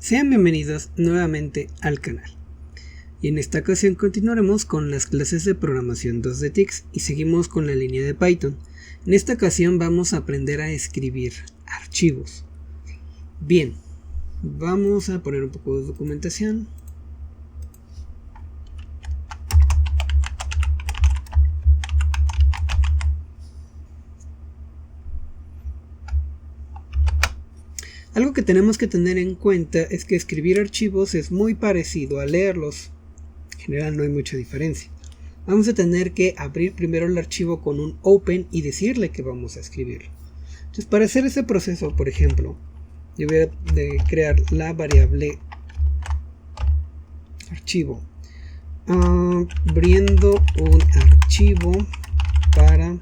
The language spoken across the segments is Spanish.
Sean bienvenidos nuevamente al canal. Y en esta ocasión continuaremos con las clases de programación 2D TICS y seguimos con la línea de Python. En esta ocasión vamos a aprender a escribir archivos. Bien, vamos a poner un poco de documentación. Algo que tenemos que tener en cuenta es que escribir archivos es muy parecido a leerlos. En general no hay mucha diferencia. Vamos a tener que abrir primero el archivo con un open y decirle que vamos a escribirlo. Entonces, para hacer ese proceso, por ejemplo, yo voy a crear la variable archivo, abriendo un archivo para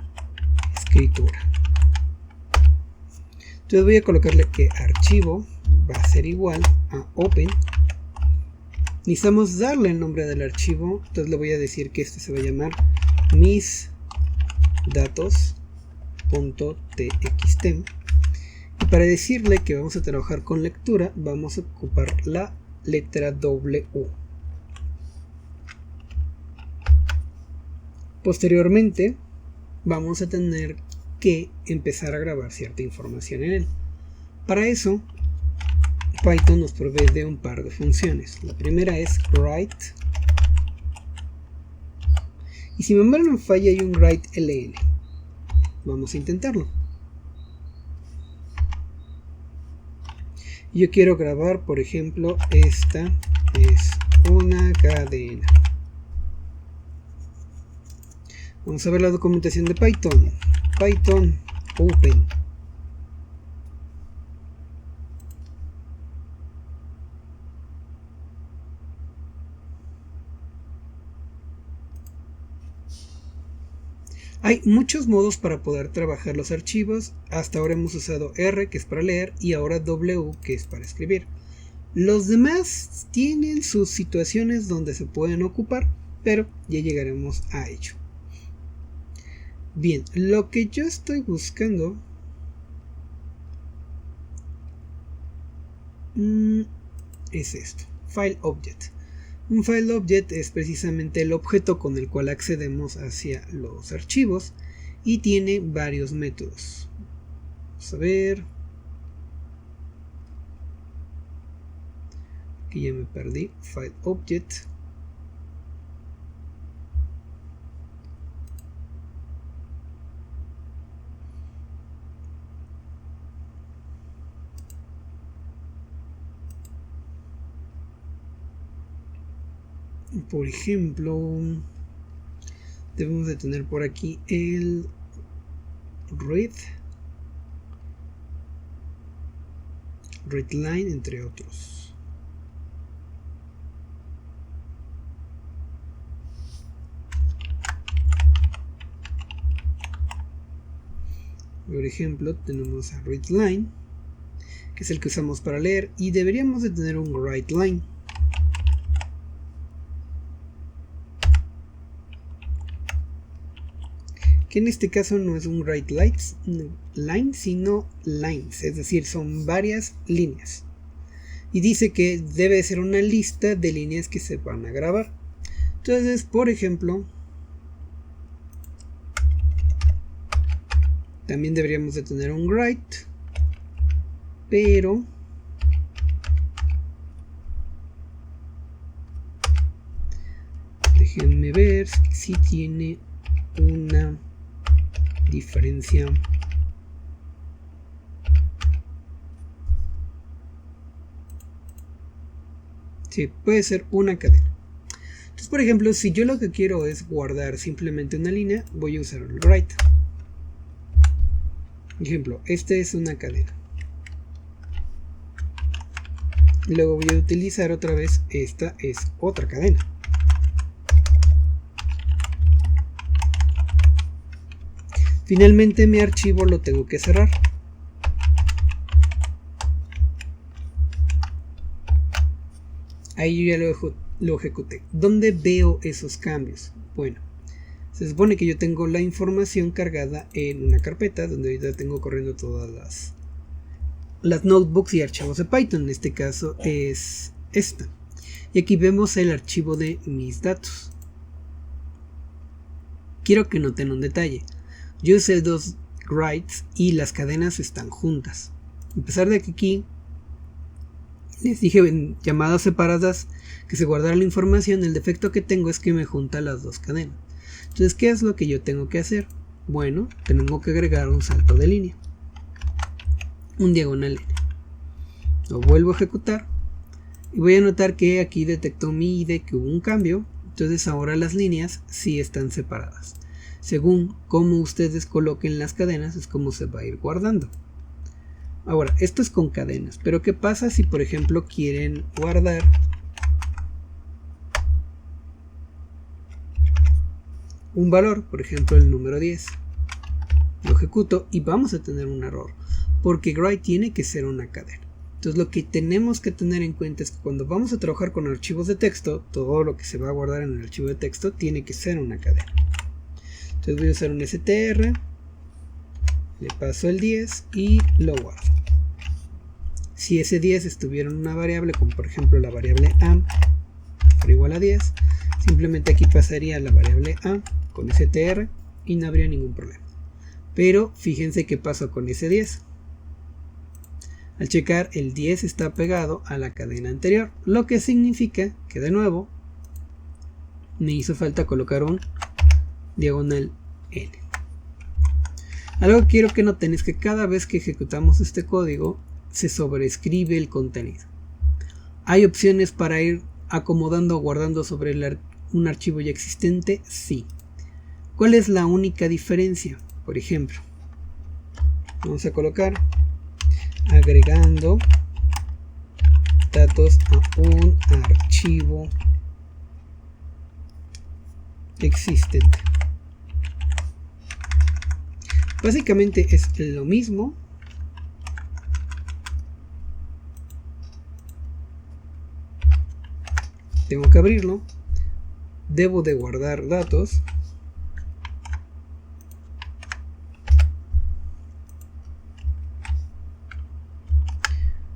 escritura. Entonces voy a colocarle que archivo va a ser igual a open. Necesitamos darle el nombre del archivo, entonces le voy a decir que este se va a llamar misdatos.txt. Y para decirle que vamos a trabajar con lectura, vamos a ocupar la letra W. Posteriormente, vamos a tener que empezar a grabar cierta información en él. Para eso, Python nos provee de un par de funciones. La primera es write, y si mi memoria no falla hay un write ln. Vamos a intentarlo. Yo quiero grabar, por ejemplo, esta es una cadena. Vamos a ver la documentación de Python. Python open. Hay muchos modos para poder trabajar los archivos. Hasta ahora hemos usado R, que es para leer, y ahora W, que es para escribir. Los demás tienen sus situaciones donde se pueden ocupar, pero ya llegaremos a ello. Bien, lo que yo estoy buscando es esto, file object. Un file object es precisamente el objeto con el cual accedemos hacia los archivos y tiene varios métodos. Vamos a ver. Aquí ya me perdí. File object. Por ejemplo, debemos de tener por aquí el readline, entre otros. Por ejemplo, tenemos a readline, que es el que usamos para leer, y deberíamos de tener un writeline. Que en este caso no es un writeline, sino lines, es decir, son varias líneas. Y dice que debe ser una lista de líneas que se van a grabar. Entonces, por ejemplo, también deberíamos de tener un write, pero déjenme ver si tiene una diferencia. Sí, puede ser una cadena. Entonces, por ejemplo, si yo lo que quiero es guardar simplemente una línea, voy a usar el write. Por ejemplo, esta es una cadena. Luego voy a utilizar otra vez, esta es otra cadena. Finalmente mi archivo lo tengo que cerrar. Ahí yo ya lo ejecuté. ¿Dónde veo esos cambios? Bueno, se supone que yo tengo la información cargada en una carpeta donde ahorita tengo corriendo todas las las notebooks y archivos de Python. En este caso es esta. Y aquí vemos el archivo de mis datos. Quiero que noten un detalle. Yo usé dos writes y las cadenas están juntas. A pesar de que aquí les dije en llamadas separadas que se guardara la información, el defecto que tengo es que me junta las dos cadenas. Entonces, ¿qué es lo que yo tengo que hacer? Bueno, tengo que agregar un salto de línea, un diagonal N. Lo vuelvo a ejecutar y voy a notar que aquí detectó mi ID que hubo un cambio. Entonces ahora las líneas sí están separadas. Según cómo ustedes coloquen las cadenas es como se va a ir guardando. Ahora, esto es con cadenas, pero ¿qué pasa si por ejemplo quieren guardar un valor, por ejemplo el número 10? Lo ejecuto y vamos a tener un error, porque write tiene que ser una cadena. Entonces lo que tenemos que tener en cuenta es que cuando vamos a trabajar con archivos de texto, todo lo que se va a guardar en el archivo de texto tiene que ser una cadena. Entonces voy a usar un str, le paso el 10 y lo guardo. Si ese 10 estuviera en una variable, como por ejemplo la variable a, por igual a 10, simplemente aquí pasaría la variable a con str y no habría ningún problema. Pero fíjense qué pasó con ese 10. Al checar, el 10 está pegado a la cadena anterior, lo que significa que de nuevo me hizo falta colocar un diagonal N. Algo que quiero que noten es que cada vez que ejecutamos este código se sobreescribe el contenido. ¿Hay opciones para ir acomodando o guardando sobre un archivo ya existente? Sí. ¿Cuál es la única diferencia? Por ejemplo, vamos a colocar agregando datos a un archivo existente. Básicamente es lo mismo. Tengo que abrirlo. Debo de guardar datos.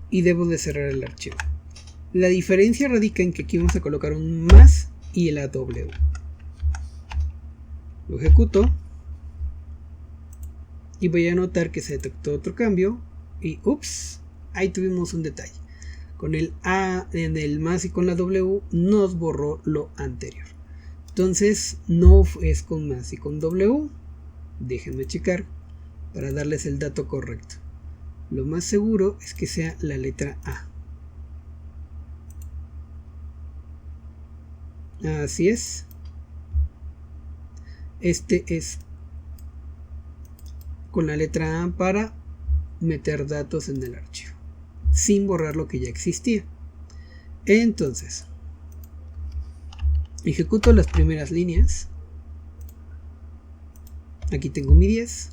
Y debo de cerrar el archivo. La diferencia radica en que aquí vamos a colocar un más y la W. Lo ejecuto. Y voy a notar que se detectó otro cambio. Y ups, ahí tuvimos un detalle. Con el A en el más y con la W nos borró lo anterior. Entonces no es con más y con W. Déjenme checar para darles el dato correcto. Lo más seguro es que sea la letra A. Así es. Este es con la letra A para meter datos en el archivo, sin borrar lo que ya existía. Entonces, ejecuto las primeras líneas. Aquí tengo mi 10.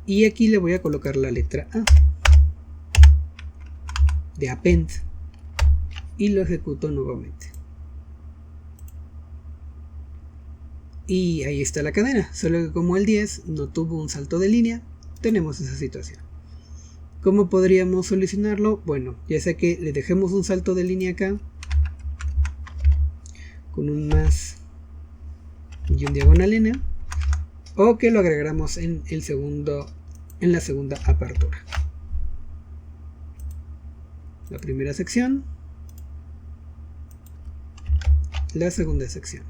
Y aquí le voy a colocar la letra A de append y lo ejecuto nuevamente. Y ahí está la cadena, solo que como el 10 no tuvo un salto de línea, tenemos esa situación. ¿Cómo podríamos solucionarlo? Bueno, ya sea que le dejemos un salto de línea acá con un más y un diagonal N, o que lo agregamos en la segunda apertura. La primera sección, la segunda sección.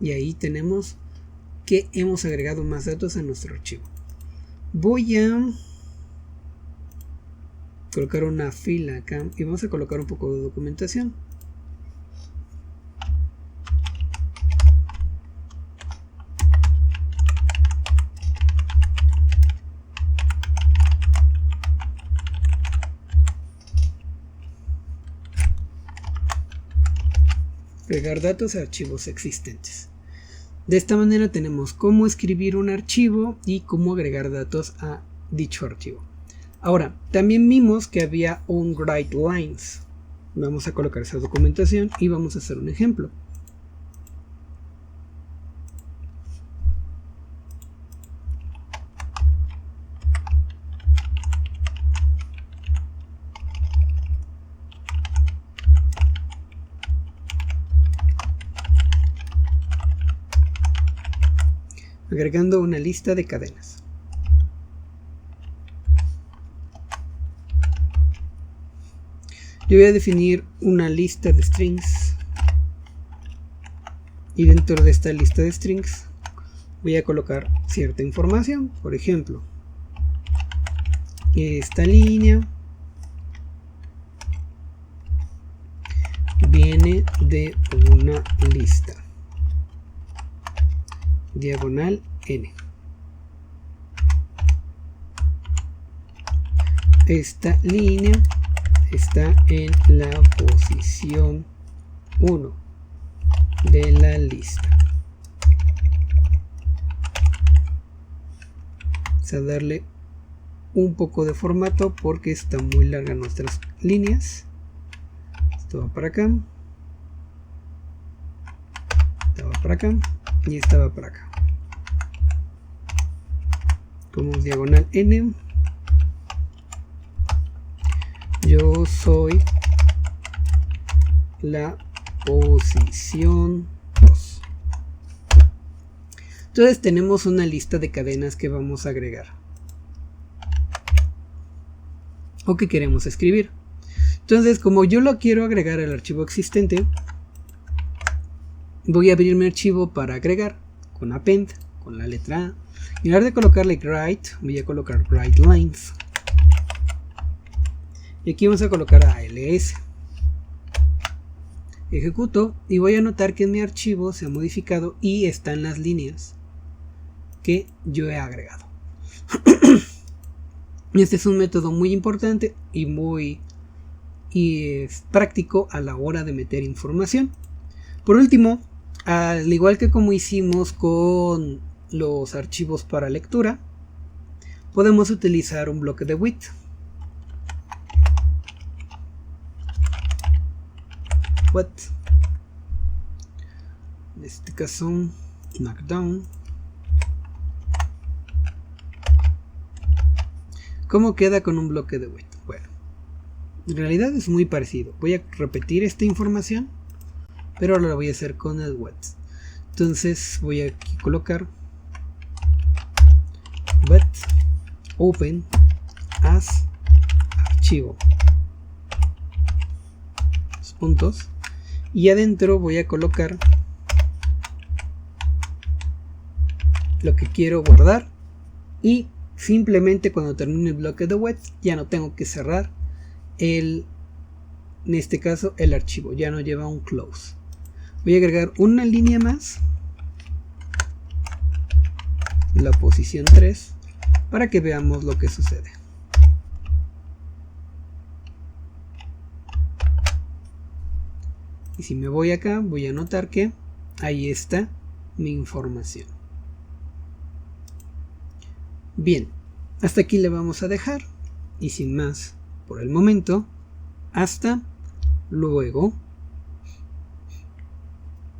Y ahí tenemos que hemos agregado más datos a nuestro archivo. Voy a colocar una fila acá y vamos a colocar un poco de documentación. Agregar datos a archivos existentes. De esta manera tenemos cómo escribir un archivo y cómo agregar datos a dicho archivo. Ahora, también vimos que había un write-lines. Vamos a colocar esa documentación y vamos a hacer un ejemplo. agregando una lista de cadenas. Yo voy a definir una lista de strings y dentro de esta lista de strings voy a colocar cierta información. Por ejemplo, esta línea viene de una lista diagonal n. Esta línea está en la posición 1 de la lista. Vamos a darle un poco de formato porque está muy larga nuestras líneas. Esto va para acá, esta va para acá y esta va para acá. Como diagonal n, yo soy la posición 2. Entonces tenemos una lista de cadenas que vamos a agregar o que queremos escribir. Entonces, como yo lo quiero agregar al archivo existente, voy a abrir mi archivo para agregar con append, con la letra A. En lugar de colocarle write, voy a colocar write lines. Y aquí vamos a colocar ALS. Ejecuto y voy a notar que mi archivo se ha modificado y están las líneas que yo he agregado. Este es un método muy importante y es práctico a la hora de meter información. Por último, al igual que como hicimos con los archivos para lectura, podemos utilizar un bloque de width. En este caso, knockdown. ¿Cómo queda con un bloque de width? Bueno, en realidad es muy parecido. Voy a repetir esta información, pero ahora lo voy a hacer con el width. Entonces voy a aquí colocar width open as archivo. Los puntos. Y adentro voy a colocar lo que quiero guardar y simplemente cuando termine el bloque de width ya no tengo que cerrar en este caso el archivo, ya no lleva un close. Voy a agregar una línea más, la posición 3, para que veamos lo que sucede. Y si me voy acá, voy a notar que ahí está mi información. Bien, hasta aquí le vamos a dejar. Y sin más por el momento, hasta luego.